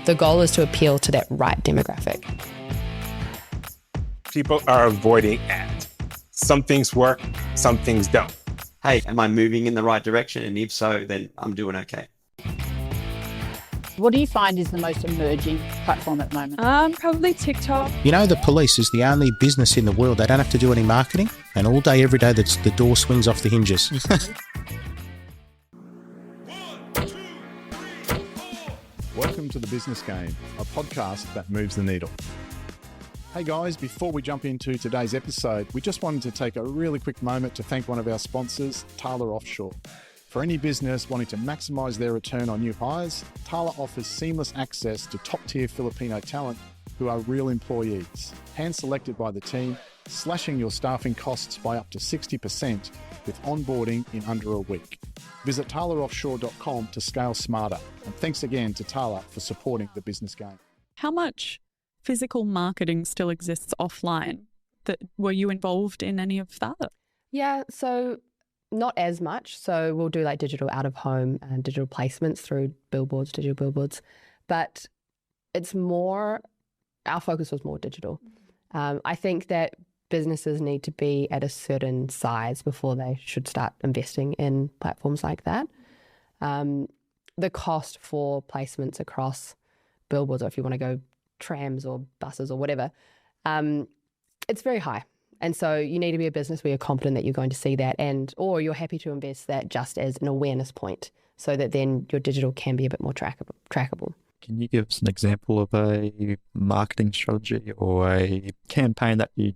The goal is to appeal to that right demographic. People are avoiding ads. Some things work, some things don't. Hey, am I moving in the right direction? And if so, then I'm doing okay. What do you find is the most emerging platform at the moment? Probably TikTok. You know, the police is the only business in the world that don't have to do any marketing, and all day, every day, the door swings off the hinges. Welcome to The Business Game, a podcast that moves the needle. Hey guys, before we jump into today's episode, we just wanted to take a really quick moment to thank one of our sponsors, Tala Offshore. For any business wanting to maximize their return on new hires, Tala offers seamless access to top-tier Filipino talent who are real employees, hand-selected by the team, slashing your staffing costs by up to 60% with onboarding in under a week. Visit TalaOffshore.com to scale smarter. And thanks again to Tala for supporting The Business Game. How much physical marketing still exists offline? Were you involved in any of that? Yeah, so not as much. So we'll do like digital out of home and digital placements through billboards, digital billboards. But it's more, our focus was more digital. I think that businesses need to be at a certain size before they should start investing in platforms like that. The cost for placements across billboards, or if you want to go trams or buses or whatever, it's very high. And so you need to be a business where you're confident that you're going to see that, or you're happy to invest that just as an awareness point so that then your digital can be a bit more trackable. Can you give us an example of a marketing strategy or a campaign that you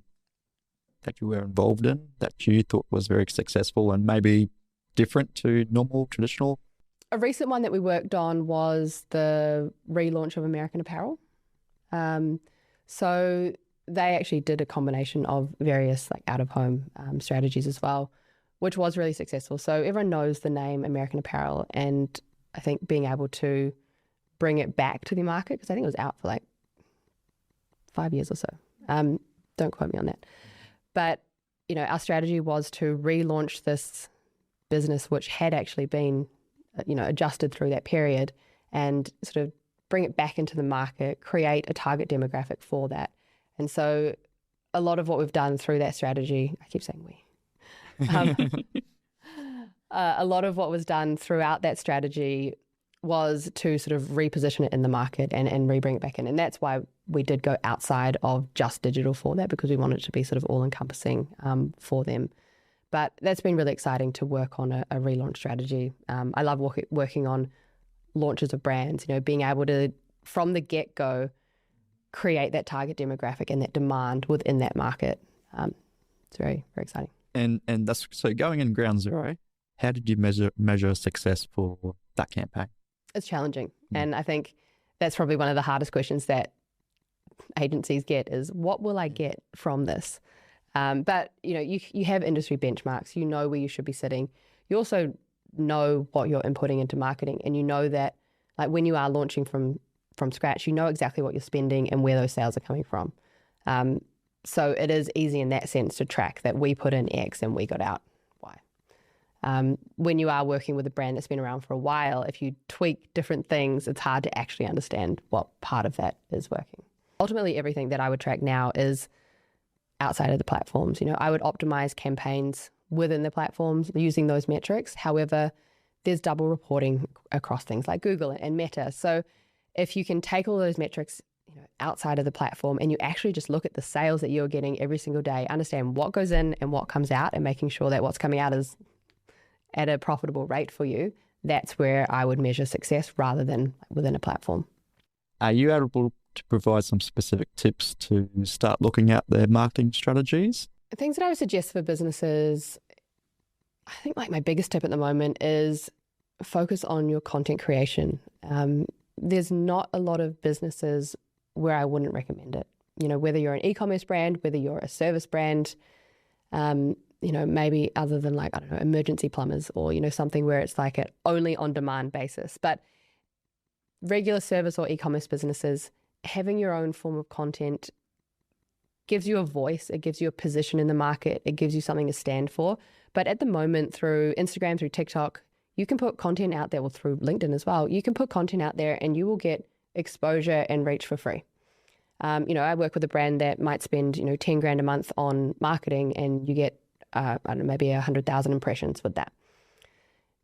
were involved in that you thought was very successful and maybe different to normal, traditional? A recent one that we worked on was the relaunch of American Apparel. So they actually did a combination of various like out-of-home strategies as well, which was really successful. So everyone knows the name American Apparel, and I think being able to bring it back to the market, because I think it was out for like 5 years or so. Don't quote me on that. But, you know, our strategy was to relaunch this business, which had actually been, adjusted through that period, and sort of bring it back into the market, create a target demographic for that. And so a lot of what we've done through that strategy, I keep saying we, a lot of what was done throughout that strategy was to sort of reposition it in the market and re-bring it back in. And that's why we did go outside of just digital for that, because we wanted it to be sort of all-encompassing for them. But that's been really exciting to work on a relaunch strategy. I love working on launches of brands, being able to, from the get-go, create that target demographic and that demand within that market. It's very, very exciting. And that's so going in ground zero, how did you measure success for that campaign? It's challenging. And I think that's probably one of the hardest questions that agencies get is, what will I get from this? But, you have industry benchmarks. You know where you should be sitting. You also know what you're inputting into marketing, and you know that like when you are launching from scratch, you know exactly what you're spending and where those sales are coming from. So it is easy in that sense to track that we put in X and we got out Y. When you are working with a brand that's been around for a while, if you tweak different things, it's hard to actually understand what part of that is working. Ultimately, everything that I would track now is outside of the platforms. I would optimize campaigns within the platforms using those metrics. However, there's double reporting across things like Google and Meta. So if you can take all those metrics outside of the platform and you actually just look at the sales that you're getting every single day, understand what goes in and what comes out, and making sure that what's coming out is at a profitable rate for you, that's where I would measure success rather than within a platform. Are you able to provide some specific tips to start looking at their marketing strategies? Things that I would suggest for businesses, I think like my biggest tip at the moment is focus on your content creation. There's not a lot of businesses where I wouldn't recommend it. Whether you're an e-commerce brand, whether you're a service brand, maybe other than like, I don't know, emergency plumbers or, something where it's like an only on demand basis. But regular service or e-commerce businesses, having your own form of content gives you a voice, it gives you a position in the market, it gives you something to stand for. But at the moment, through Instagram, through TikTok, you can put content out there, or through LinkedIn as well, you can put content out there and you will get exposure and reach for free. I work with a brand that might spend, 10 grand a month on marketing, and you get, I don't know, maybe 100,000 impressions with that.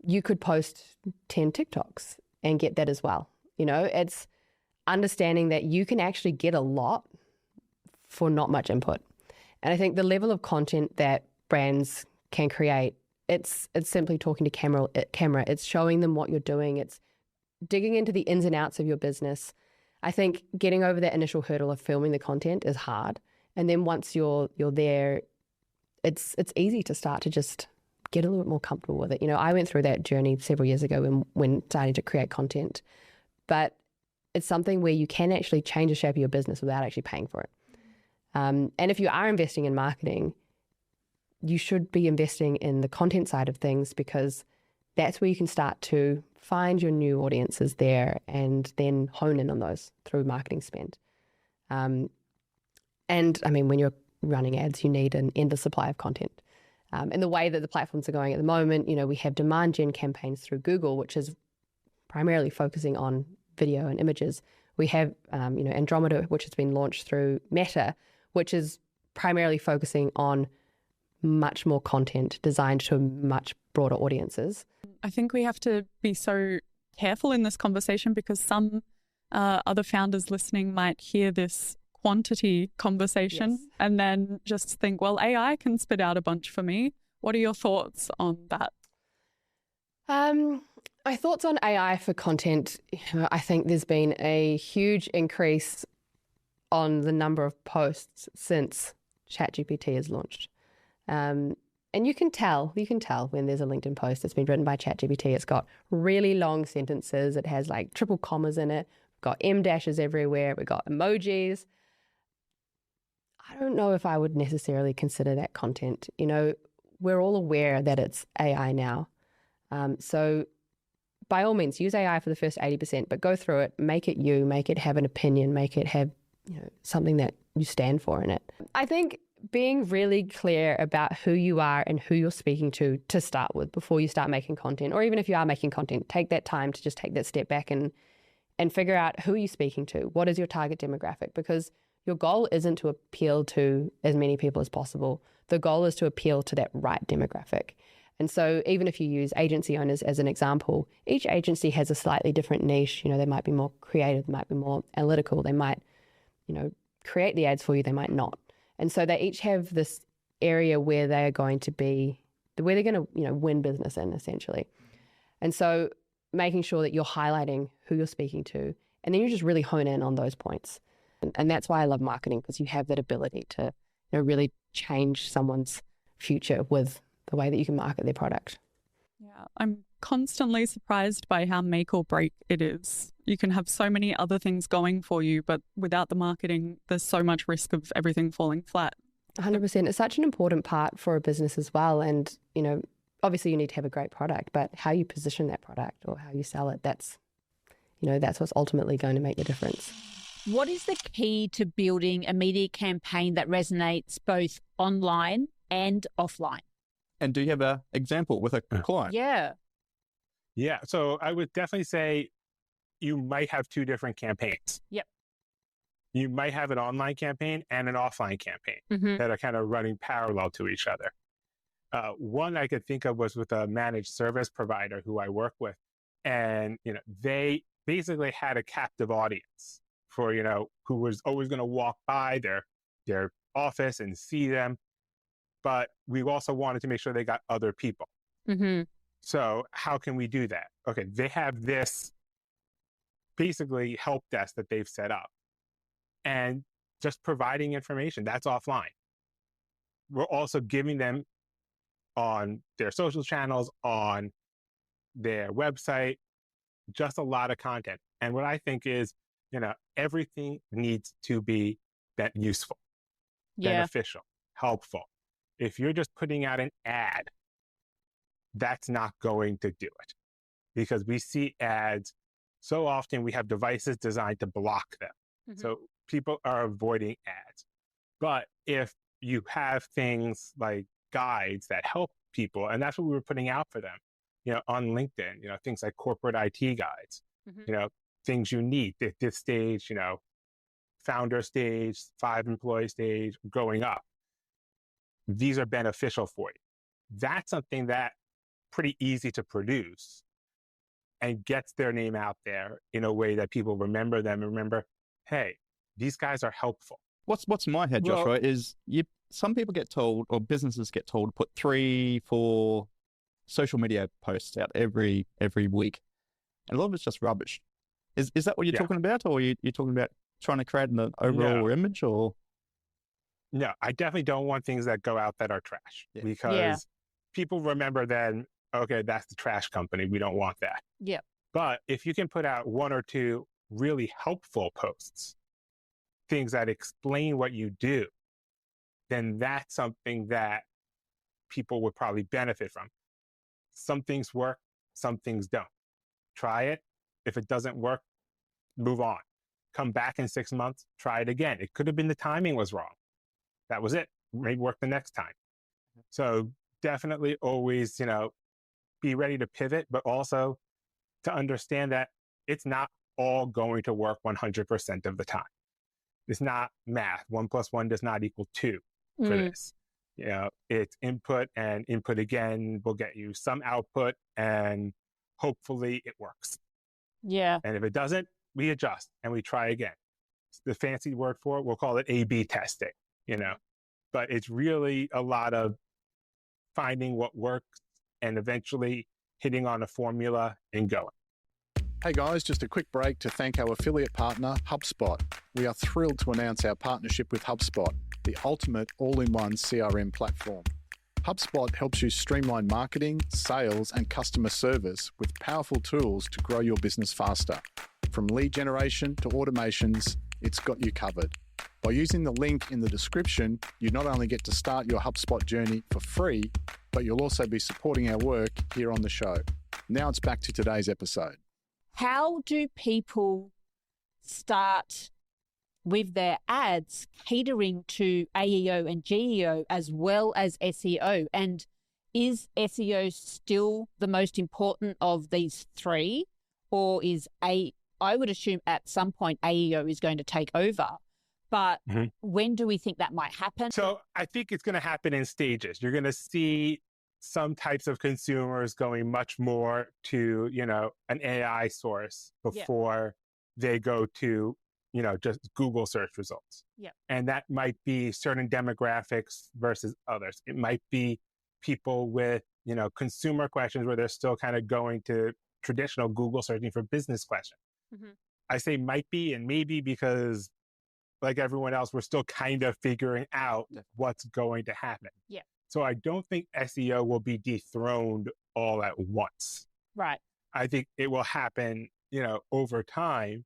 You could post 10 TikToks and get that as well. It's understanding that you can actually get a lot for not much input. And I think the level of content that brands can create, it's simply talking to camera. It's showing them what you're doing. It's digging into the ins and outs of your business. I think getting over that initial hurdle of filming the content is hard. And then once you're there, it's easy to start to just get a little bit more comfortable with it. I went through that journey several years ago when starting to create content. But it's something where you can actually change the shape of your business without actually paying for it. And if you are investing in marketing, you should be investing in the content side of things, because that's where you can start to find your new audiences there and then hone in on those through marketing spend. And I mean, when you're running ads, you need an endless supply of content. And the way that the platforms are going at the moment, we have demand gen campaigns through Google, which is primarily focusing on video and images. We have, Andromeda, which has been launched through Meta, which is primarily focusing on much more content designed to much broader audiences. I think we have to be so careful in this conversation, because some other founders listening might hear this quantity conversation and then just think, well, AI can spit out a bunch for me. What are your thoughts on that? My thoughts on AI for content, I think there's been a huge increase on the number of posts since ChatGPT has launched. And you can tell when there's a LinkedIn post that's been written by ChatGPT. It's got really long sentences. It has like triple commas in it. We've got M dashes everywhere. We've got emojis. I don't know if I would necessarily consider that content. We're all aware that it's AI now. So by all means, use AI for the first 80%, but go through it, make it you, make it have an opinion, make it have something that you stand for in it. I think being really clear about who you are and who you're speaking to start with before you start making content, or even if you are making content, take that time to just take that step back and figure out who you're speaking to. What is your target demographic? Because your goal isn't to appeal to as many people as possible. The goal is to appeal to that right demographic. And so even if you use agency owners as an example, each agency has a slightly different niche. They might be more creative, they might be more analytical, they might, create the ads for you, they might not. And so they each have this area where they're going to win business in, essentially. And so making sure that you're highlighting who you're speaking to, and then you just really hone in on those points. And that's why I love marketing, because you have that ability to really change someone's future with the way that you can market their product. Yeah, I'm constantly surprised by how make or break it is. You can have so many other things going for you, but without the marketing, there's so much risk of everything falling flat. 100%. It's such an important part for a business as well. And, obviously you need to have a great product, but how you position that product or how you sell it, that's what's ultimately going to make the difference. What is the key to building a media campaign that resonates both online and offline? And do you have an example with a client? Yeah. Yeah. So I would definitely say you might have two different campaigns. Yep. You might have an online campaign and an offline campaign that are kind of running parallel to each other. One I could think of was with a managed service provider who I work with. And, they basically had a captive audience for, who was always going to walk by their office and see them. But we also wanted to make sure they got other people. Mm-hmm. So how can we do that? Okay, they have this basically help desk that they've set up and just providing information. That's offline. We're also giving them on their social channels, on their website, just a lot of content. And what I think is, everything needs to be that useful, beneficial, helpful. If you're just putting out an ad, that's not going to do it, because we see ads so often. We have devices designed to block them. Mm-hmm. So people are avoiding ads. But if you have things like guides that help people, and that's what we were putting out for them, on LinkedIn, things like corporate IT guides, things you need at this stage, founder stage, 5-employee stage, going up. These are beneficial for you. That's something that pretty easy to produce and gets their name out there in a way that people remember them and remember, hey, these guys are helpful. What's in my head, Joshua, is some people get told, or businesses get told, to put 3-4 social media posts out every week, and a lot of it's just rubbish. Is that what you're talking about, or you're talking about trying to create an overall image, or? No, I definitely don't want things that go out that are trash because people remember then, okay, that's the trash company. We don't want that. Yeah. But if you can put out 1 or 2 really helpful posts, things that explain what you do, then that's something that people would probably benefit from. Some things work, some things don't. Try it. If it doesn't work, move on. Come back in 6 months, try it again. It could have been the timing was wrong. That was it. Maybe work the next time. So definitely always, be ready to pivot, but also to understand that it's not all going to work 100% of the time. It's not math. 1 + 1 does not equal 2 for this. It's input, and input again will get you some output, and hopefully it works. Yeah. And if it doesn't, we adjust and we try again. The fancy word for it, we'll call it A/B testing, but it's really a lot of finding what works and eventually hitting on a formula and going. Hey guys, just a quick break to thank our affiliate partner, HubSpot. We are thrilled to announce our partnership with HubSpot, the ultimate all-in-one CRM platform. HubSpot helps you streamline marketing, sales, and customer service with powerful tools to grow your business faster. From lead generation to automations, it's got you covered. By using the link in the description, you not only get to start your HubSpot journey for free, but you'll also be supporting our work here on the show. Now it's back to today's episode. How do people start with their ads catering to AEO and GEO as well as SEO? And is SEO still the most important of these 3? Or I would assume at some point AEO is going to take over. But when do we think that might happen? So I think it's going to happen in stages. You're going to see some types of consumers going much more to, an AI source before they go to, just Google search results. Yeah. And that might be certain demographics versus others. It might be people with, consumer questions where they're still kind of going to traditional Google searching for business questions. I say might be and maybe because like everyone else, we're still kind of figuring out what's going to happen. Yeah. So I don't think SEO will be dethroned all at once. Right. I think it will happen, over time,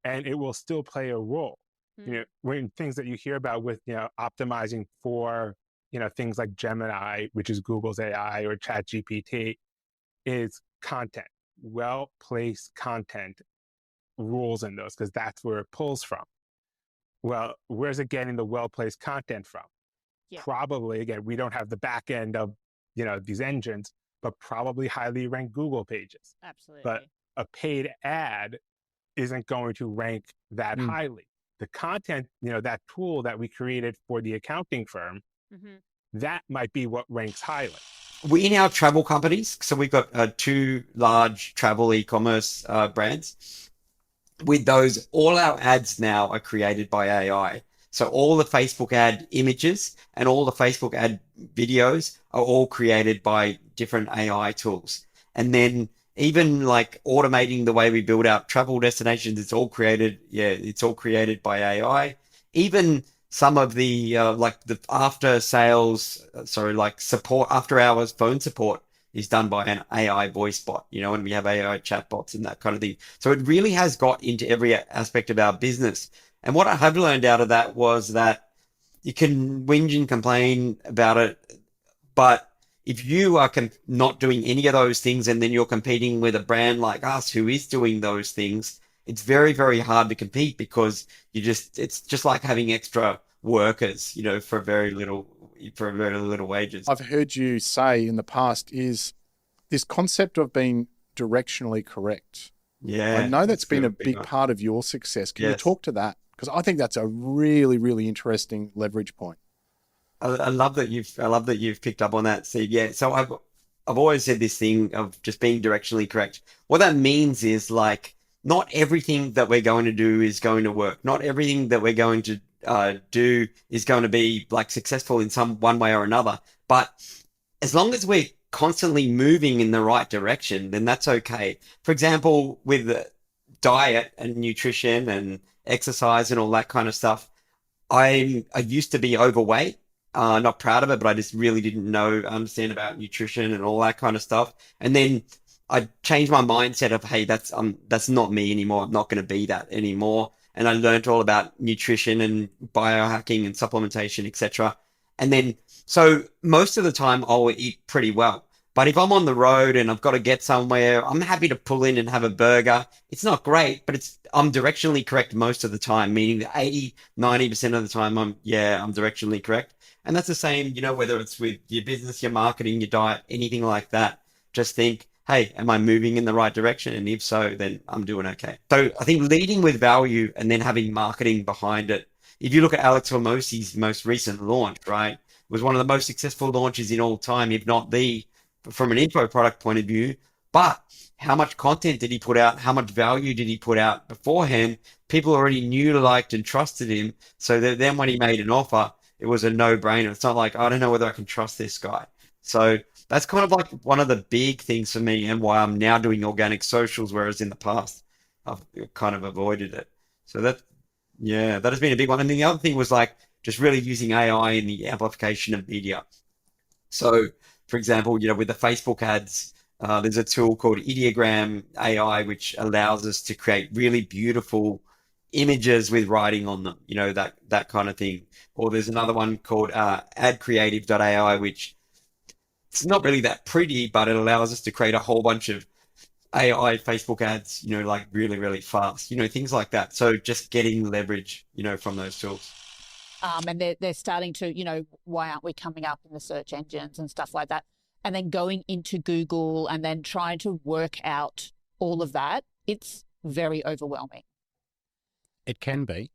and it will still play a role. When things that you hear about with, optimizing for, things like Gemini, which is Google's AI, or ChatGPT, is content, well-placed content rules in those, because that's where it pulls from. Well, where's it getting the well-placed content from? Yeah. Probably, again, we don't have the back end of, these engines, but probably highly ranked Google pages. Absolutely. But a paid ad isn't going to rank that highly. The content, that tool that we created for the accounting firm, that might be what ranks highly. We now travel companies. So we've got 2 large travel e-commerce brands. With those, all our ads now are created by AI. So all the Facebook ad images and all the Facebook ad videos are all created by different AI tools. And then even like automating the way we build out travel destinations, it's all created by AI. Even some of the like the after sales, support, after hours phone support is done by an AI voice bot, and we have AI chatbots and that kind of thing. So it really has got into every aspect of our business. And what I have learned out of that was that you can whinge and complain about it, but if you are not doing any of those things and then you're competing with a brand like us who is doing those things, it's very, very hard to compete because it's just like having extra workers, for very little wages. I've heard you say in the past is this concept of being directionally correct. Yeah. I know that's been a big big one. part of your success. Can you Yes. talk to that? Because I think that's a really, really interesting leverage point. I love that you've picked up on that, Steve. Yeah. So I've always said this thing of just being directionally correct. What that means is like not everything that we're going to do is going to work. Not everything that we're going to do is going to be like successful in some one way or another. But as long as we're constantly moving in the right direction, then that's okay. For example, with diet and nutrition and exercise and all that kind of stuff, I used to be overweight. Not proud of it, but I just really didn't understand about nutrition and all that kind of stuff. And then I changed my mindset of, hey, that's not me anymore. I'm not going to be that anymore. And I learned all about nutrition and biohacking and supplementation, etc. And then, so most of the time I'll eat pretty well. But if I'm on the road and I've got to get somewhere, I'm happy to pull in and have a burger. It's not great, but I'm directionally correct most of the time, meaning that 80-90% of the time I'm directionally correct. And that's the same, whether it's with your business, your marketing, your diet, anything like that. Just think, hey, am I moving in the right direction? And if so, then I'm doing okay. So I think leading with value and then having marketing behind it. If you look at Alex Hormozi's most recent launch, right, it was one of the most successful launches in all time, if not from an info product point of view. But how much content did he put out? How much value did he put out beforehand? People already knew, liked, and trusted him. So that then when he made an offer, it was a no-brainer. It's not like, I don't know whether I can trust this guy. So that's kind of like one of the big things for me and why I'm now doing organic socials, whereas in the past, I've kind of avoided it. So that has been a big one. And the other thing was like just really using AI in the amplification of media. So, for example, with the Facebook ads, there's a tool called Ideogram AI, which allows us to create really beautiful images with writing on them, that kind of thing. Or there's another one called adcreative.ai, which it's not really that pretty, but it allows us to create a whole bunch of AI Facebook ads, like really, really fast, things like that. So just getting leverage, from those tools. And they're starting to, why aren't we coming up in the search engines and stuff like that? And then going into Google and then trying to work out all of that, it's very overwhelming. It can be.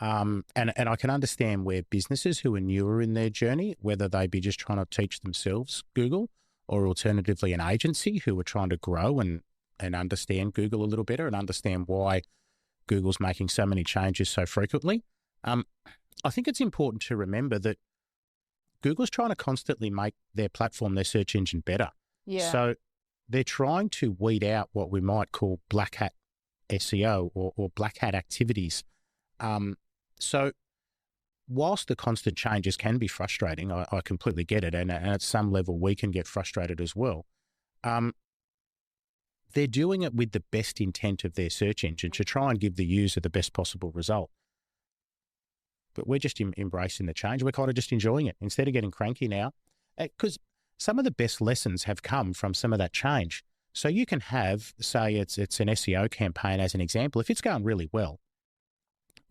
And I can understand where businesses who are newer in their journey, whether they be just trying to teach themselves Google or alternatively an agency who are trying to grow and understand Google a little better and understand why Google's making so many changes so frequently. I think it's important to remember that Google's trying to constantly make their platform, their search engine better. Yeah. So they're trying to weed out what we might call black hat SEO or black hat activities. So whilst the constant changes can be frustrating, I completely get it. And at some level, we can get frustrated as well. They're doing it with the best intent of their search engine to try and give the user the best possible result. But we're just embracing the change. We're kind of just enjoying it instead of getting cranky now, because some of the best lessons have come from some of that change. So you can have, say, it's an SEO campaign as an example. If it's going really well,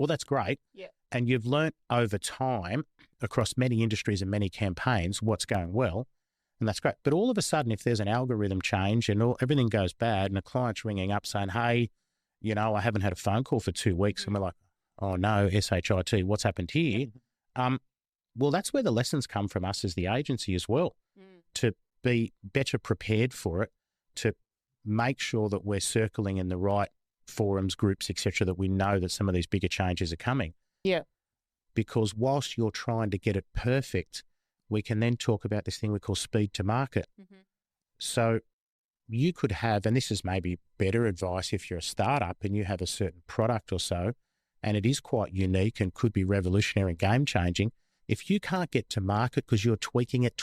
that's great. Yeah. And you've learnt over time across many industries and many campaigns what's going well, and that's great. But all of a sudden, if there's an algorithm change and everything goes bad and a client's ringing up saying, hey, I haven't had a phone call for 2 weeks, and we're like, oh no, SHIT, what's happened here? Well, that's where the lessons come from us as the agency as well, to be better prepared for it, to make sure that we're circling in the right forums, groups, etc., that we know that some of these bigger changes are coming. Yeah. Because whilst you're trying to get it perfect, we can then talk about this thing we call speed to market. Mm-hmm. So you could have, and this is maybe better advice if you're a startup and you have a certain product or so, and it is quite unique and could be revolutionary and game-changing, if you can't get to market because you're tweaking it,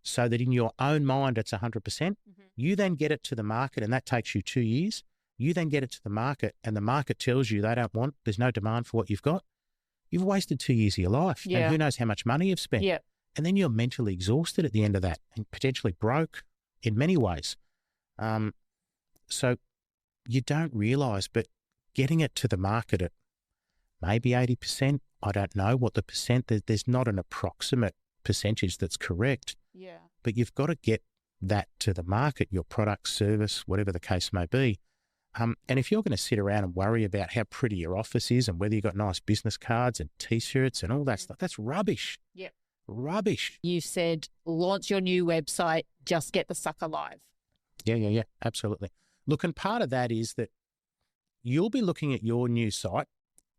so that in your own mind it's 100%, you then get it to the market and that takes you 2 years. You then get it to the market and the market tells you there's no demand for what you've got. You've wasted 2 years of your life. Yeah. And who knows how much money you've spent. Yeah. And then you're mentally exhausted at the end of that and potentially broke in many ways. So you don't realise, but getting it to the market at maybe 80%, I don't know what the percent, there's not an approximate percentage that's correct. Yeah. But you've got to get that to the market, your product, service, whatever the case may be. And if you're going to sit around and worry about how pretty your office is and whether you've got nice business cards and T-shirts and all that stuff, that's rubbish. Yep. Rubbish. You said launch your new website, just get the sucker live. Yeah, absolutely. Look, and part of that is that you'll be looking at your new site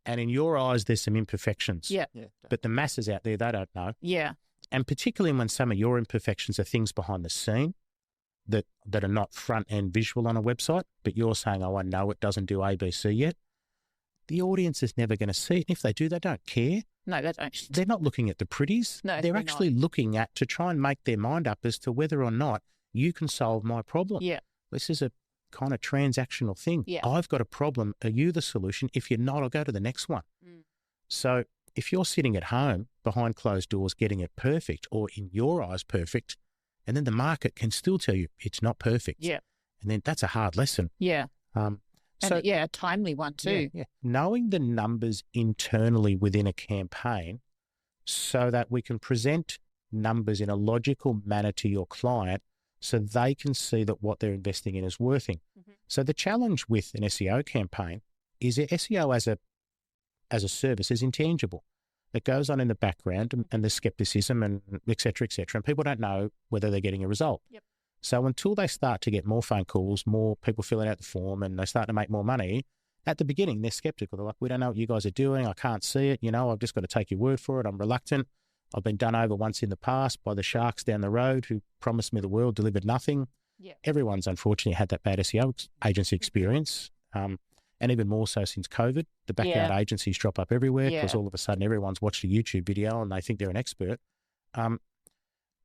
and in your eyes, there's some imperfections. Yeah. But the masses out there, they don't know. Yeah. And particularly when some of your imperfections are things behind the scene that are not front-end visual on a website, but you're saying, oh, I know it doesn't do ABC yet, the audience is never going to see it. And if they do, they don't care. No, they don't. They're not looking at the pretties. No, they're actually looking at to try and make their mind up as to whether or not you can solve my problem. Yeah. This is a kind of transactional thing. Yeah. I've got a problem. Are you the solution? If you're not, I'll go to the next one. So if you're sitting at home behind closed doors getting it perfect, or in your eyes perfect, and then the market can still tell you it's not perfect. Yeah. And then that's a hard lesson. Yeah. So a timely one too. Yeah. Knowing the numbers internally within a campaign so that we can present numbers in a logical manner to your client so they can see that what they're investing in is worthing. Mm-hmm. So the challenge with an SEO campaign is that SEO as a service is intangible. It goes on in the background and there's skepticism and et cetera, and people don't know whether they're getting a result. Yep. So until they start to get more phone calls, more people filling out the form, and they start to make more money, at the beginning, they're skeptical. They're like, we don't know what you guys are doing. I can't see it. I've just got to take your word for it. I'm reluctant. I've been done over once in the past by the sharks down the road who promised me the world, delivered nothing. Yeah. Everyone's unfortunately had that bad SEO agency experience. And even more so since COVID, the backyard agencies drop up everywhere because all of a sudden everyone's watched a YouTube video and they think they're an expert.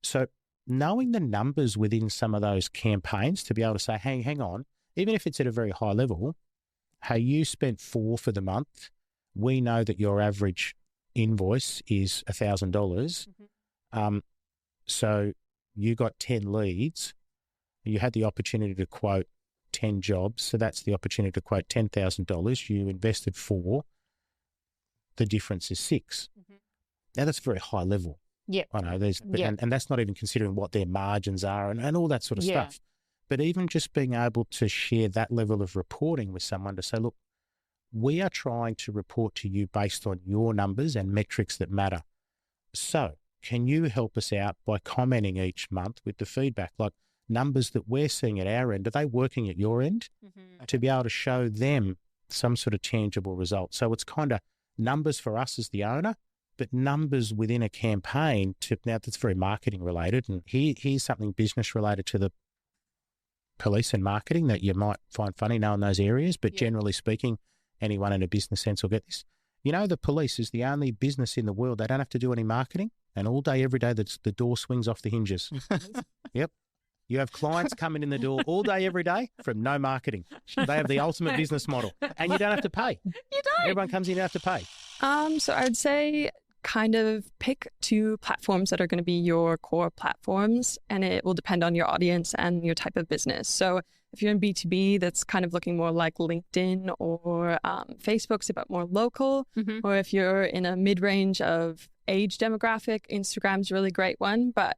So knowing the numbers within some of those campaigns to be able to say, hey, hang on, even if it's at a very high level, hey, you spent $4 for the month. We know that your average invoice is $1,000. Mm-hmm. So you got 10 leads. You had the opportunity to quote 10 jobs. So that's the opportunity to quote $10,000. You invested $4. The difference is $6. Mm-hmm. Now that's very high level. Yeah. I know and that's not even considering what their margins are and all that sort of stuff. But even just being able to share that level of reporting with someone to say, look, we are trying to report to you based on your numbers and metrics that matter. So can you help us out by commenting each month with the feedback? Like, numbers that we're seeing at our end, are they working at your end? Mm-hmm. To be able to show them some sort of tangible result. So it's kind of numbers for us as the owner, but numbers within a campaign now that's very marketing related. And here's something business related to the police and marketing that you might find funny knowing those areas, but generally speaking, anyone in a business sense will get this. The police is the only business in the world. They don't have to do any marketing, and all day, every day, the door swings off the hinges. Yep. You have clients coming in the door all day, every day from no marketing. They have the ultimate business model, and you don't have to pay. You don't. Everyone comes in, you have to pay. So I would say kind of pick 2 platforms that are going to be your core platforms, and it will depend on your audience and your type of business. So if you're in B2B, that's kind of looking more like LinkedIn or Facebook's a bit more local. Mm-hmm. Or if you're in a mid-range of age demographic, Instagram's a really great one. But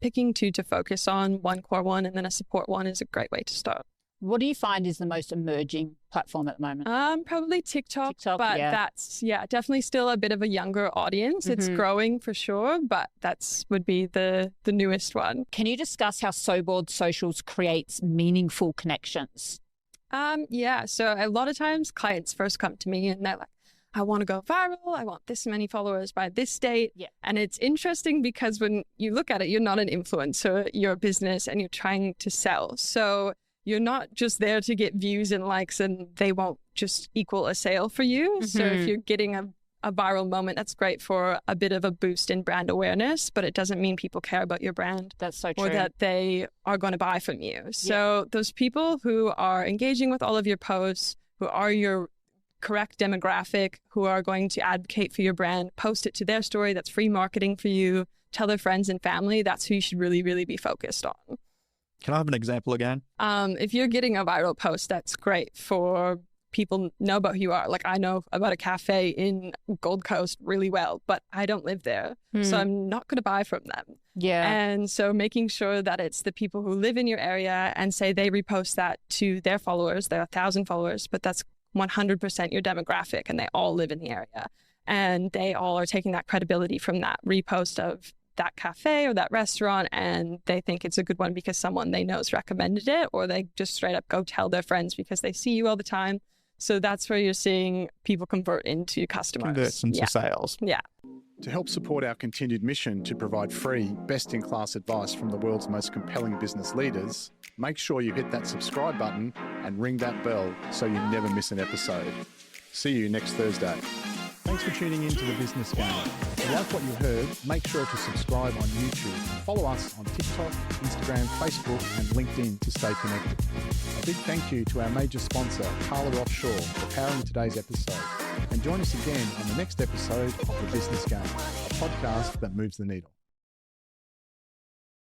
picking 2 to focus on, one core one and then a support one, is a great way to start. What do you find is the most emerging platform at the moment? Probably TikTok, but that's definitely still a bit of a younger audience. Mm-hmm. It's growing for sure, but would be the newest one. Can you discuss how Soboard Socials creates meaningful connections? So a lot of times clients first come to me and they're like, I want to go viral. I want this many followers by this date. Yeah. And it's interesting because when you look at it, you're not an influencer, you're a business and you're trying to sell. So you're not just there to get views and likes, and they won't just equal a sale for you. Mm-hmm. So if you're getting a viral moment, that's great for a bit of a boost in brand awareness, but it doesn't mean people care about your brand. That's so true. Or that they are going to buy from you. So those people who are engaging with all of your posts, who are your correct demographic, who are going to advocate for your brand, post it to their story, that's free marketing for you, tell their friends and family, that's who you should really, really be focused on. Can I have an example again? If you're getting a viral post, that's great for people know about who you are. Like I know about a cafe in Gold Coast really well, but I don't live there. So I'm not going to buy from them. Yeah. And so making sure that it's the people who live in your area and say they repost that to their followers, there are 1,000 followers, but that's 100% your demographic and they all live in the area. And they all are taking that credibility from that repost of that cafe or that restaurant, and they think it's a good one because someone they know has recommended it, or they just straight up go tell their friends because they see you all the time. So that's where you're seeing people convert into customers. Converts into sales. Yeah. To help support our continued mission to provide free, best-in-class advice from the world's most compelling business leaders, make sure you hit that subscribe button and ring that bell so you never miss an episode. See you next Thursday. Thanks for tuning in to The Business Game. If you like what you heard, make sure to subscribe on YouTube. Follow us on TikTok, Instagram, Facebook and LinkedIn to stay connected. A big thank you to our major sponsor, Carla Offshore, for powering today's episode. And join us again on the next episode of The Business Game, a podcast that moves the needle.